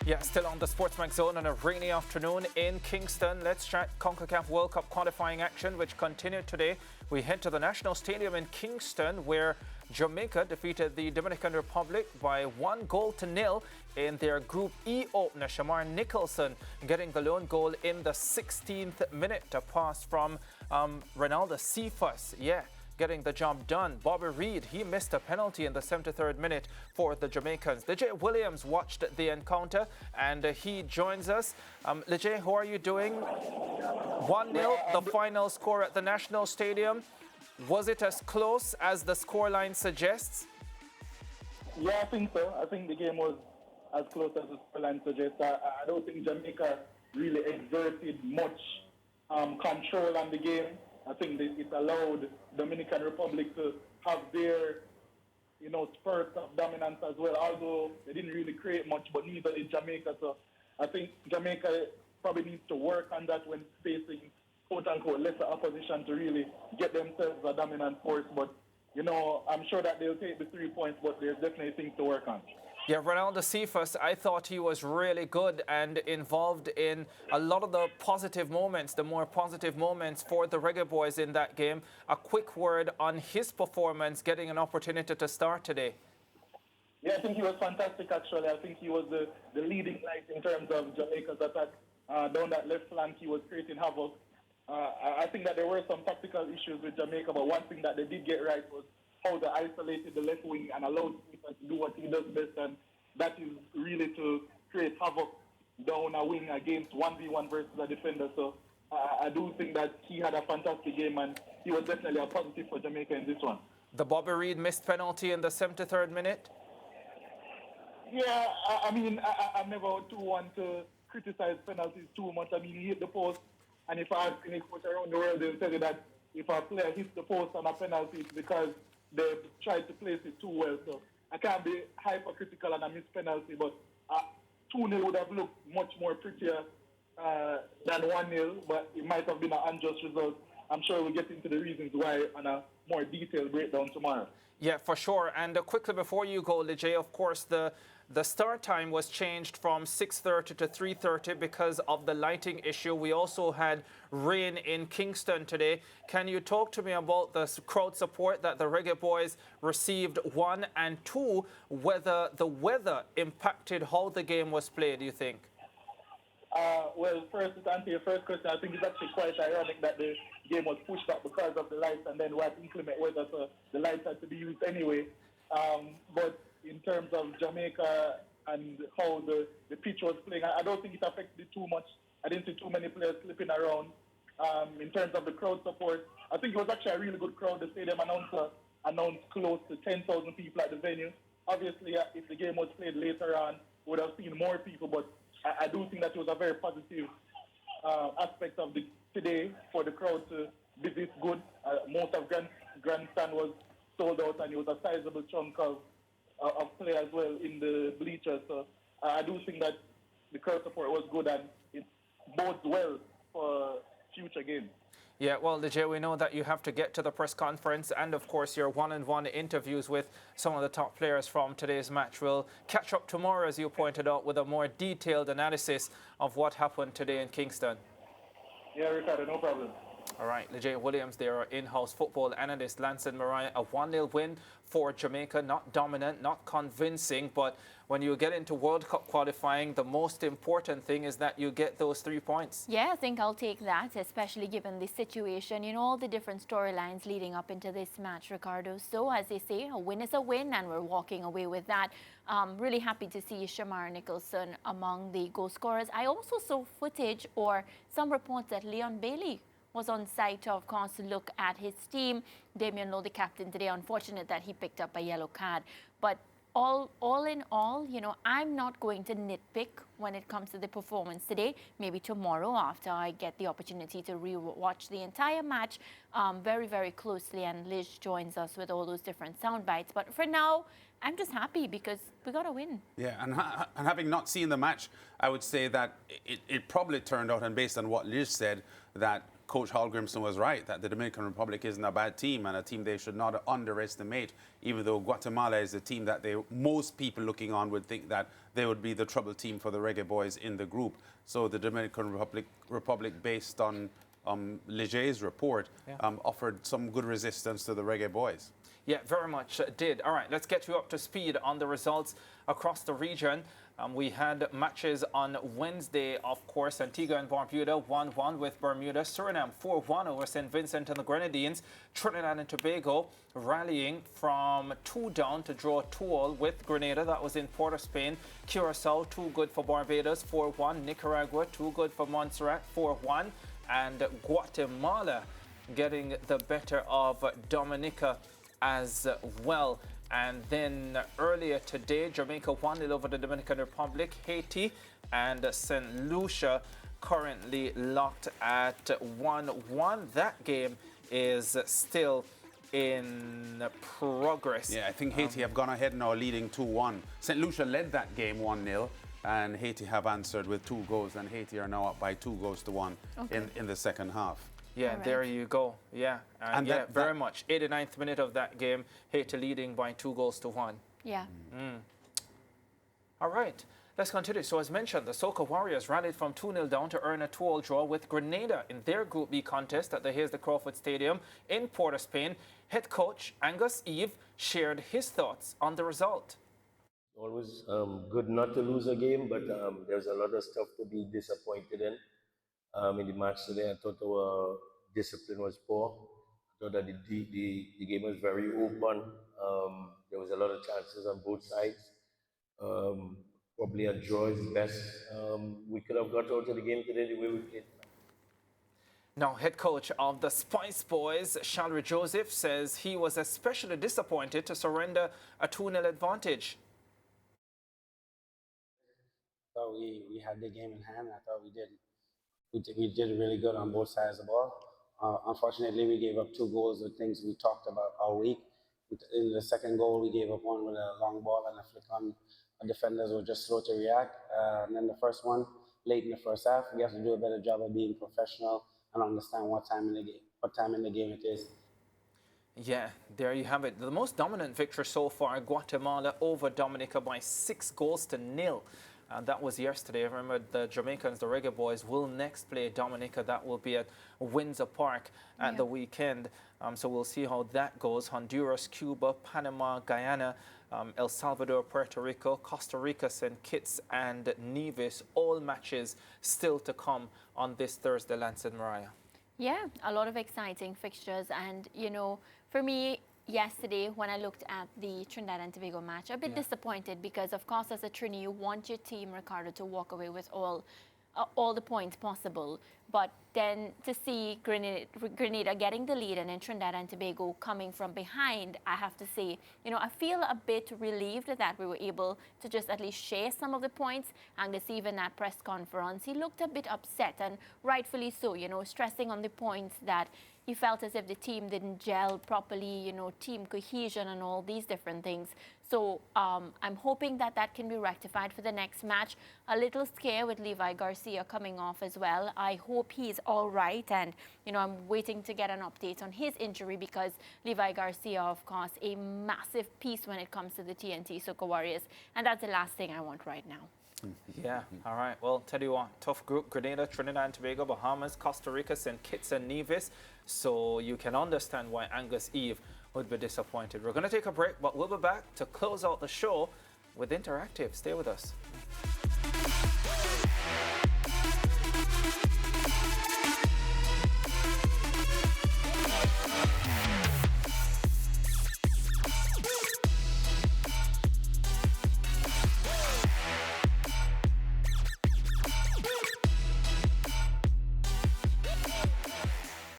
Yeah, still on the SportsMax Zone on a rainy afternoon in Kingston. Let's chat CONCACAF World Cup qualifying action, which continued today. We head to the National Stadium in Kingston, where Jamaica defeated the Dominican Republic by 1-0 in their Group E opener. Shamar Nicholson getting the lone goal in the 16th minute, a pass from Ronaldo Cephas. Yeah, getting the job done. Bobby Reid, he missed a penalty in the 73rd minute for the Jamaicans. Lejay Williams watched the encounter and he joins us. Lejay, how are you doing? 1-0, the final score at the National Stadium. Was it as close as the scoreline suggests? Yeah, I think so. I think the game was as close as the scoreline suggests. I don't think Jamaica really exerted much control on the game. I think that it allowed Dominican Republic to have their, spurts of dominance as well. Although they didn't really create much, but neither did Jamaica. So I think Jamaica probably needs to work on that when facing quote-unquote lesser opposition to really get themselves a dominant force. But, I'm sure that they'll take the 3 points, but there's definitely things to work on. Yeah, Ronaldo Cephas, I thought he was really good and involved in a lot of the positive moments, the more positive moments for the Reggae Boys in that game. A quick word on his performance, getting an opportunity to start today. Yeah, I think he was fantastic, actually. I think he was the leading light in terms of Jamaica's attack. Down that left flank, he was creating havoc. I think that there were some tactical issues with Jamaica, but one thing that they did get right was how they isolated the left wing and allowed Cephas to do what he does best, and that is really to create havoc down a wing against 1v1 versus a defender. So I do think that he had a fantastic game, and he was definitely a positive for Jamaica in this one. The Bobby Reid missed penalty in the 73rd minute? Yeah, I'm never too one to criticize penalties too much. I mean, he hit the post, and if I ask any coach around the world, they'll tell you that if a player hits the post on a penalty, it's because they tried to place it too well. So I can't be hypercritical on a missed penalty, but 2-0 would have looked much more prettier than 1-0, but it might have been an unjust result. I'm sure we'll get into the reasons why on a more detailed breakdown tomorrow. Yeah, for sure. And quickly before you go, Lejay, of course, the start time was changed from 6:30 to 3:30 because of the lighting issue. We also had rain in Kingston today. Can you talk to me about the crowd support that the Reggae Boys received, one, and two, whether the weather impacted how the game was played, do you think? Well, first, to answer your first question, I think it's actually quite ironic that the game was pushed up because of the lights, and then we had inclement weather, so the lights had to be used anyway. But in terms of Jamaica and how the pitch was playing, I don't think it affected it too much. I didn't see too many players slipping around. In terms of the crowd support, I think it was actually a really good crowd. The stadium announcer announced close to 10,000 people at the venue. Obviously, if the game was played later on, we would have seen more people, but I do think that it was a very positive aspect of today for the crowd to visit good. Most of grandstand was sold out, and it was a sizable chunk of play as well in the bleachers. So I do think that the crowd support was good, and it bodes well for future games. Yeah, well, Lejay, we know that you have to get to the press conference and, of course, your one-on-one interviews with some of the top players from today's match. We'll catch up tomorrow, as you pointed out, with a more detailed analysis of what happened today in Kingston. Yeah, Ricardo, no problem. All right, Lejay Williams, they are in-house football analyst. Lance and Mariah, a 1-0 win for Jamaica. Not dominant, not convincing, but when you get into World Cup qualifying, the most important thing is that you get those 3 points. Yeah, I think I'll take that, especially given the situation, all the different storylines leading up into this match, Ricardo. So, as they say, a win is a win, and we're walking away with that. Really happy to see Shamar Nicholson among the goal scorers. I also saw footage or some reports that Leon Bailey was on site, of course, to look at his team. Damian Lowe, the captain today, unfortunate that he picked up a yellow card. But all in all, I'm not going to nitpick when it comes to the performance today. Maybe tomorrow, after I get the opportunity to re-watch the entire match very, very closely, and Liz joins us with all those different sound bites. But for now, I'm just happy because we got a win. Yeah, and having not seen the match, I would say that it probably turned out, and based on what Liz said, that Coach Hallgrimson was right, that the Dominican Republic isn't a bad team and a team they should not underestimate, even though Guatemala is a team that most people looking on would think that they would be the trouble team for the Reggae Boys in the group. So the Dominican Republic based on Leger's report, offered some good resistance to the Reggae Boys. Yeah, very much did. All right, let's get you up to speed on the results across the region. We had matches on Wednesday, of course. Antigua and Barbuda 1-1 with Bermuda. Suriname 4-1 over St. Vincent and the Grenadines. Trinidad and Tobago rallying from 2 down to draw 2-2 with Grenada. That was in Port of Spain. Curacao 2 good for Barbados 4-1. Nicaragua 2 good for Montserrat 4-1. And Guatemala getting the better of Dominica as well. And then earlier today, Jamaica 1-0 over the Dominican Republic. Haiti and St. Lucia currently locked at 1-1. That game is still in progress. Yeah, I think Haiti have gone ahead now, leading 2-1. St. Lucia led that game 1-0. And Haiti have answered with 2 goals, and Haiti are now up by 2 goals to 1 in the second half. Yeah, right. There you go. Yeah, and yeah, very much. 89th minute of that game, Haiti leading by 2 goals to 1. Yeah. All right, let's continue. So as mentioned, the Soca Warriors rallied from 2-0 down to earn a 2-2 draw with Grenada in their Group B contest at the Hayes de Crawford Stadium in Port of Spain. Head coach Angus Eve shared his thoughts on the result. Always good not to lose a game, but there's a lot of stuff to be disappointed in. In the match today, I thought our discipline was poor. I thought that the game was very open. There was a lot of chances on both sides. Probably a draw is best. We could have got out of the game today the way we played. Now, head coach of the Spice Boys, Shalry Joseph, says he was especially disappointed to surrender a 2-0 advantage. I thought we had the game in hand. I thought we did really good on both sides of the ball. Unfortunately, we gave up 2 goals with things we talked about all week. In the second goal, we gave up one with a long ball and a flick on. Our defenders were just slow to react. And then the first one, late in the first half, we have to do a better job of being professional and understand what time in the game it is. Yeah, there you have it. The most dominant victory so far, Guatemala over Dominica by 6 goals to 0. And that was yesterday. Remember, the Jamaicans, the Reggae Boys, will next play Dominica. That will be at Windsor Park at the weekend. So we'll see how that goes. Honduras, Cuba, Panama, Guyana, El Salvador, Puerto Rico, Costa Rica, St. Kitts and Nevis. All matches still to come on this Thursday, Lance and Mariah. Yeah, a lot of exciting fixtures. And, you know, for me, yesterday, when I looked at the Trinidad and Tobago match, a bit disappointed because, of course, as a Trini, you want your team, Ricardo, to walk away with all the points possible. But then to see Grenada getting the lead and then Trinidad and Tobago coming from behind, I have to say, you know, I feel a bit relieved that we were able to just at least share some of the points. And this even at press conference, he looked a bit upset, and rightfully so, you know, stressing on the points that he felt as if the team didn't gel properly, you know, team cohesion and all these different things. So I'm hoping that that can be rectified for the next match. A little scare with Levi Garcia coming off as well. I hope he's all right. And, you know, I'm waiting to get an update on his injury because Levi Garcia, of course, a massive piece when it comes to the TNT Soca Warriors. And that's the last thing I want right now. Yeah, all right. Well, tell you what, tough group, Grenada, Trinidad and Tobago, Bahamas, Costa Rica, St. Kitts and Nevis. So you can understand why Angus Eve would be disappointed. We're going to take a break, but we'll be back to close out the show with Interactive. Stay with us.